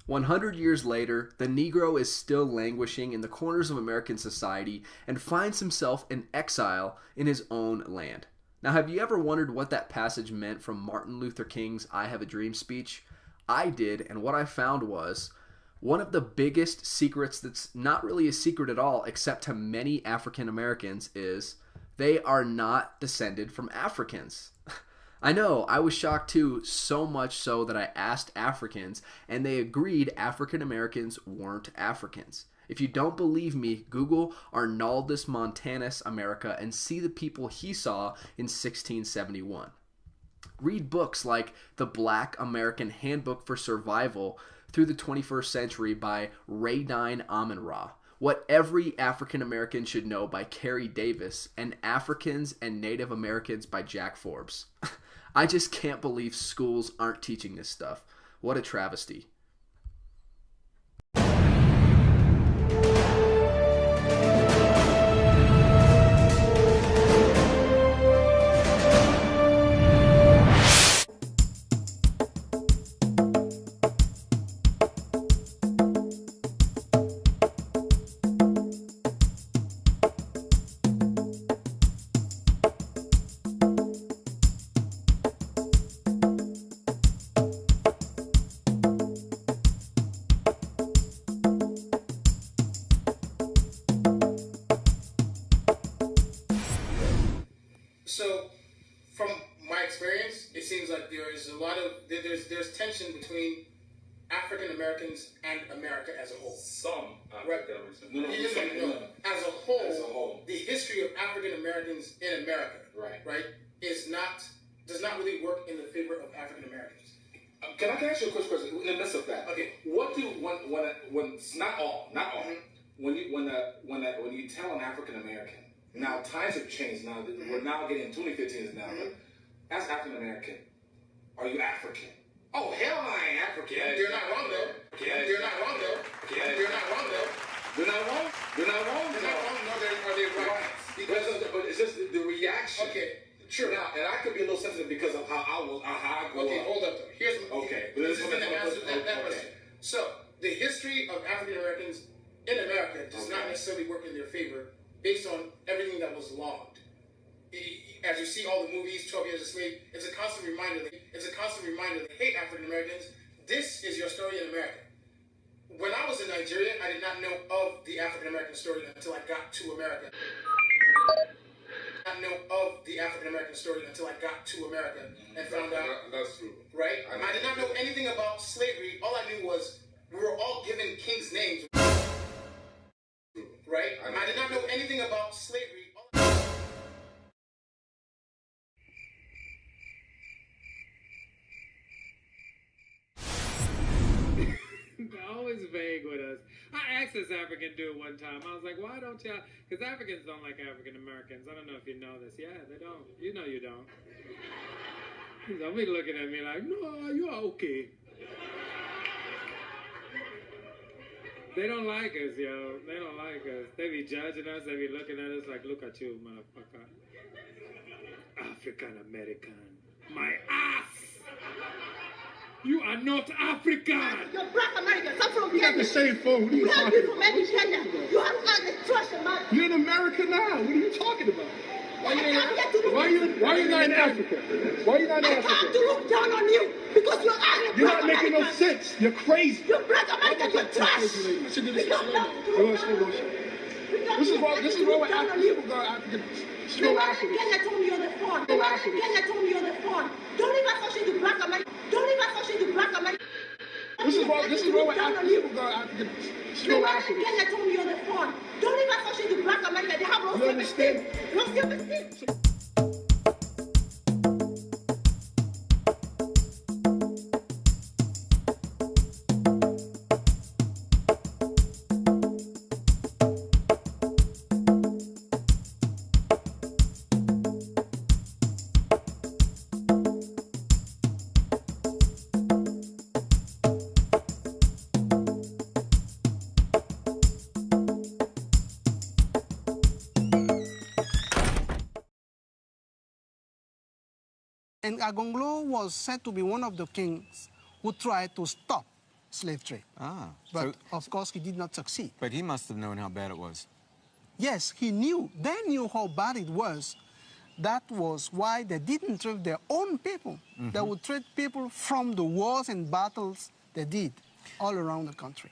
100 years later, the Negro is still languishing in the corners of American society and finds himself in exile in his own land. Now, have you ever wondered what that passage meant from Martin Luther King's I Have a Dream speech? I did, and what I found was one of the biggest secrets that's not really a secret at all, except to many African Americans, is they are not descended from Africans. I know, I was shocked too, so much so that I asked Africans, and they agreed African Americans weren't Africans. If you don't believe me, Google Arnaldus Montanus America and see the people he saw in 1671. Read books like The Black American Handbook for Survival through the 21st Century by Radine Amin-Ra, What Every African American Should Know by Carrie Davis, and Africans and Native Americans by Jack Forbes. I just can't believe schools aren't teaching this stuff. What a travesty. So, from my experience, it seems like there's there's tension between African Americans and America as a whole. Some African Americans. No. As a whole, the history of African Americans in America, right, does not really work in the favor of African Americans. Can I ask you a quick question in the midst of that? Okay. What do when not all when you tell an African American, now times have changed. Now we're now getting 2015 now. As African American, are you African? Oh hell, no, I ain't African. They're not wrong though. They're not wrong though. They're not wrong though. They're not wrong. They're not wrong. They're not wrong. No, are they right? But it's just the reaction. Okay. Sure. Now, and I could be a little sensitive because of how I grew up. Okay, hold up though. Here's this is going to answer that question. So the history of African Americans in America does not necessarily work in their favor based on everything that was logged. As you see all the movies, 12 Years a Slave, it's a constant reminder that, hey, African Americans, this is your story in America. When I was in Nigeria, I did not know of the African American story until I got to America. And found out. That's true. Right? I did not know anything about slavery. All I knew was we were all given kings' names. Right? I did not know anything about slavery. They're always vague with us. I asked this African dude one time. I was like, why don't y'all? Because Africans don't like African Americans. I don't know if you know this. Yeah, they don't. You know you don't. Don't be looking at me like, no, you're okay. They don't like us, yo. They don't like us. They be judging us. They be looking at us like, look at you, motherfucker. African American. My ass. You are not African. You're black American. I'm from Kenya. You got the same phone. What are you talking You're from Kenya. You have got the trust in my... You're in America now. What are you talking about? Why you not in Africa? Why you not in I Africa? have to look down on you because you're angry. You're not making no sense. You're crazy. You're black American. You're trash. I should do this. This is why we're African people go African. The man in Kenya told me on the phone. The man in Kenya told me on the phone. Don't even associate the black American. Don't even associate the black American. This is why we're African people go African. The man in Kenya told me on the phone. Don't even associate the black American. They have no self-esteem. No self-esteem. And Agonglo was said to be one of the kings who tried to stop slave trade. Ah. But of course, he did not succeed. But he must have known how bad it was. Yes, he knew. They knew how bad it was. That was why they didn't trade their own people. They would trade people from the wars and battles they did all around the country.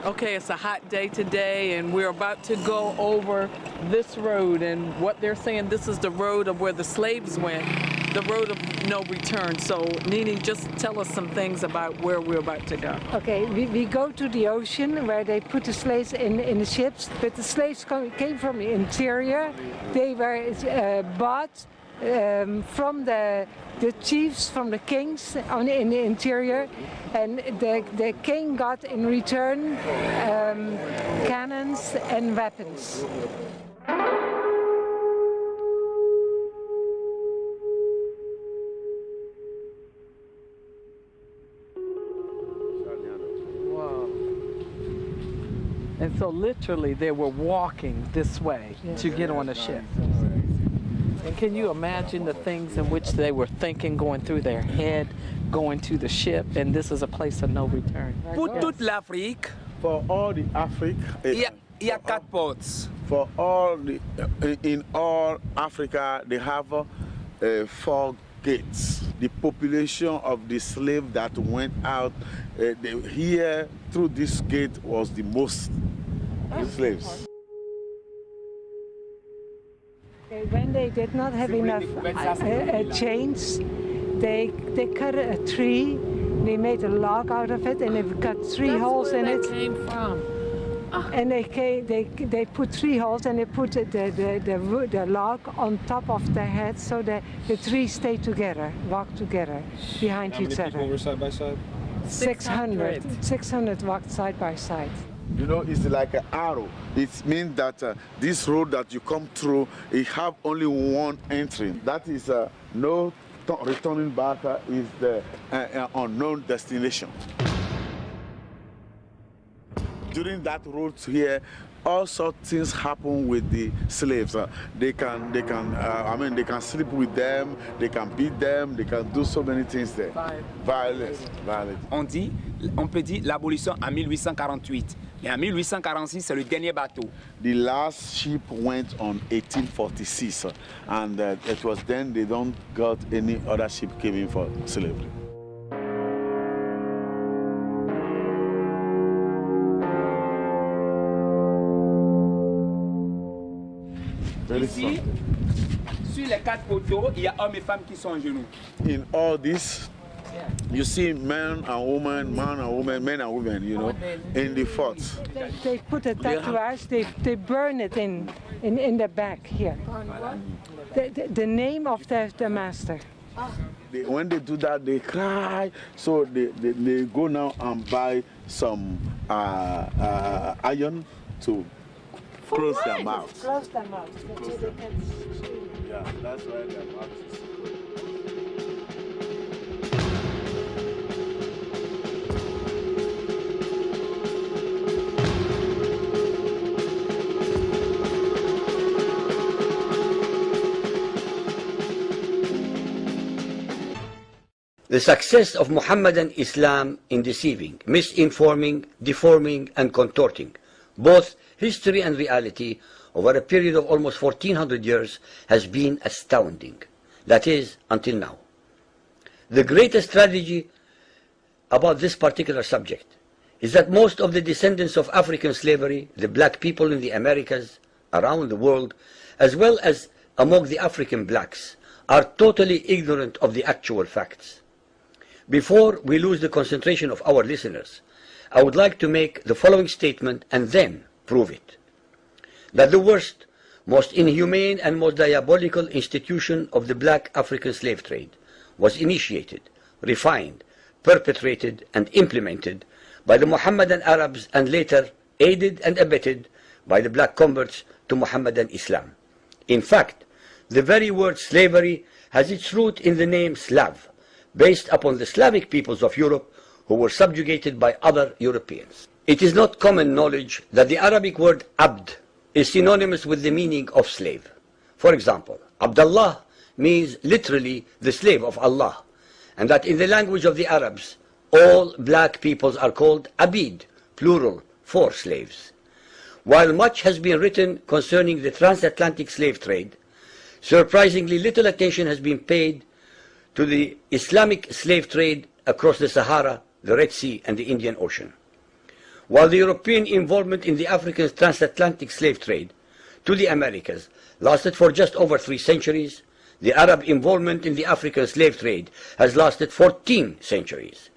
Okay, it's a hot day today, and we're about to go over this road, and what they're saying, this is the road of where the slaves went, the road of no return. So, Nini, just tell us some things about where we're about to go. Okay, we go to the ocean where they put the slaves in the ships, but the slaves came from the interior. They were bought from the chiefs, from the kings in the interior, and the king got in return cannons and weapons. Wow. And so literally they were walking this way to get on a ship. And can you imagine the things in which they were thinking going through their head, going to the ship, and this is a place of no return? Pour toute l'Afrique, for all the Africa, il y a 4 ports. For all the, in all Africa, they have 4 gates. The population of the slave that went out here through this gate was the most slaves. When they did not have enough chains, they cut a tree, they made a log out of it, and they cut 3 holes in it. Came from. And they put 3 holes, and they put the log on top of their head, so that the 3 stay together, walk together behind each other. How many people were side by side? 600 walked side by side. You know, it's like an arrow. It means that this road that you come through, it have only one entry. That is no returning back, is the unknown destination. During that route here, all sorts of things happen with the slaves. They can sleep with them, they can beat them, they can do so many things there. Violence. On peut dire l'abolition en 1848. Et en 1846, c'est le dernier bateau. The last ship went on 1846, and it was then they don't got any other ship came in for slavery. Ici, sur les 4 poteaux, il y a hommes et femmes qui sont en genoux. In all this, you see men and women, men and women, you know, in the forts. They put a tattooage, they burn it in the back here. The name of the master. When they do that, they cry, so they go now and buy some iron to close their mouths. Close their mouths. Yeah, that's why their mouths is The success of Muhammadan Islam in deceiving, misinforming, deforming, and contorting both history and reality over a period of almost 1400 years has been astounding. That is, until now. The greatest tragedy about this particular subject is that most of the descendants of African slavery, the black people in the Americas, around the world, as well as among the African blacks, are totally ignorant of the actual facts. Before we lose the concentration of our listeners, I would like to make the following statement and then prove it. That the worst, most inhumane and most diabolical institution of the black African slave trade was initiated, refined, perpetrated and implemented by the Mohammedan Arabs and later aided and abetted by the black converts to Mohammedan Islam. In fact, The very word slavery has its root in the name Slav, based upon the Slavic peoples of Europe who were subjugated by other Europeans. It is not common knowledge that the Arabic word abd is synonymous with the meaning of slave. For example, Abdullah means literally the slave of Allah, and that in the language of the Arabs, all black peoples are called abid, plural, for slaves. While much has been written concerning the transatlantic slave trade, surprisingly little attention has been paid to the Islamic slave trade across the Sahara, the Red Sea, and the Indian Ocean. While the European involvement in the African transatlantic slave trade to the Americas lasted for just over 3 centuries, the Arab involvement in the African slave trade has lasted 14 centuries.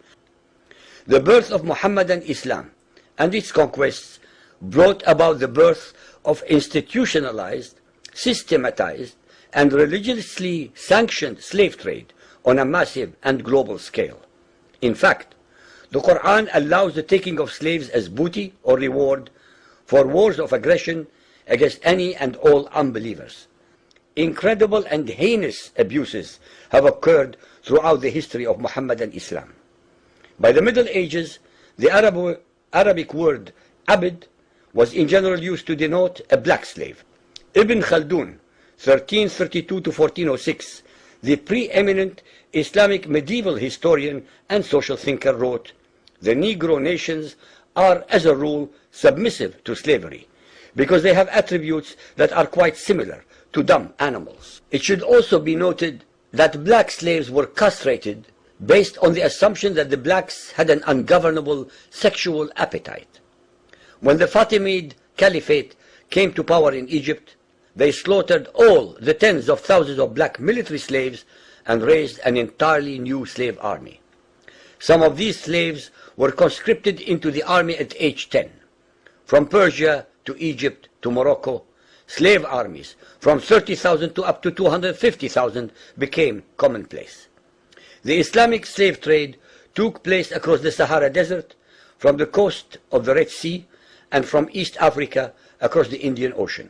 The birth of Muhammadan Islam and its conquests brought about the birth of institutionalized, systematized, and religiously sanctioned slave trade on a massive and global scale. In fact, the Quran allows the taking of slaves as booty or reward for wars of aggression against any and all unbelievers. Incredible and heinous abuses have occurred throughout the history of Muhammadan Islam. By the Middle Ages, the Arabic word abd was in general used to denote a black slave. Ibn Khaldun, 1332 to 1406, the preeminent Islamic medieval historian and social thinker, wrote, "The Negro nations are, as a rule, submissive to slavery, because they have attributes that are quite similar to dumb animals." It should also be noted that black slaves were castrated based on the assumption that the blacks had an ungovernable sexual appetite. When the Fatimid Caliphate came to power in Egypt, they slaughtered all the tens of thousands of black military slaves and raised an entirely new slave army. Some of these slaves were conscripted into the army at age 10. From Persia to Egypt to Morocco, slave armies from 30,000 to up to 250,000 became commonplace. The Islamic slave trade took place across the Sahara Desert, from the coast of the Red Sea, and from East Africa across the Indian Ocean.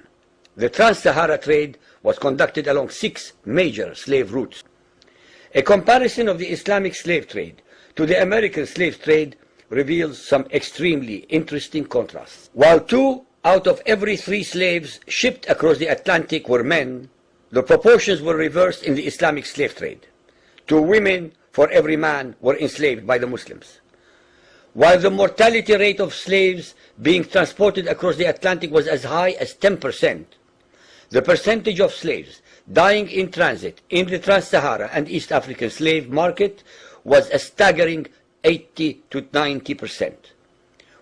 The Trans-Sahara trade was conducted along 6 major slave routes. A comparison of the Islamic slave trade to the American slave trade reveals some extremely interesting contrasts. While 2 out of every 3 slaves shipped across the Atlantic were men, the proportions were reversed in the Islamic slave trade. 2 women for every man were enslaved by the Muslims. While the mortality rate of slaves being transported across the Atlantic was as high as 10%, the percentage of slaves dying in transit in the Trans-Sahara and East African slave market was a staggering 80 to 90%.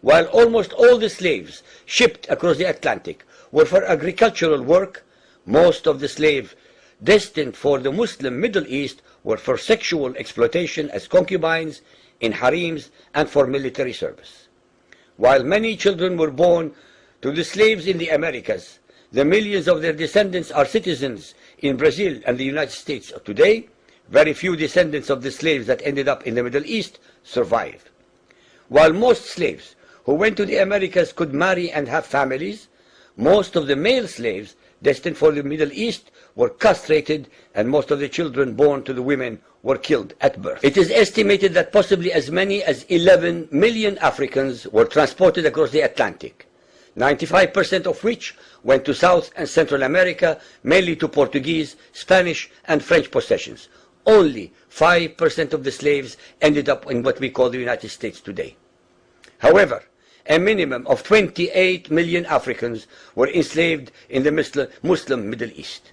While almost all the slaves shipped across the Atlantic were for agricultural work, most of the slaves destined for the Muslim Middle East were for sexual exploitation as concubines, in harems, and for military service. While many children were born to the slaves in the Americas, the millions of their descendants are citizens in Brazil and the United States today. Very few descendants of the slaves that ended up in the Middle East survived. While most slaves who went to the Americas could marry and have families, most of the male slaves destined for the Middle East were castrated, and most of the children born to the women were killed at birth. It is estimated that possibly as many as 11 million Africans were transported across the Atlantic, 95% of which went to South and Central America, mainly to Portuguese, Spanish, and French possessions. Only 5% of the slaves ended up in what we call the United States today. However, a minimum of 28 million Africans were enslaved in the Muslim Middle East.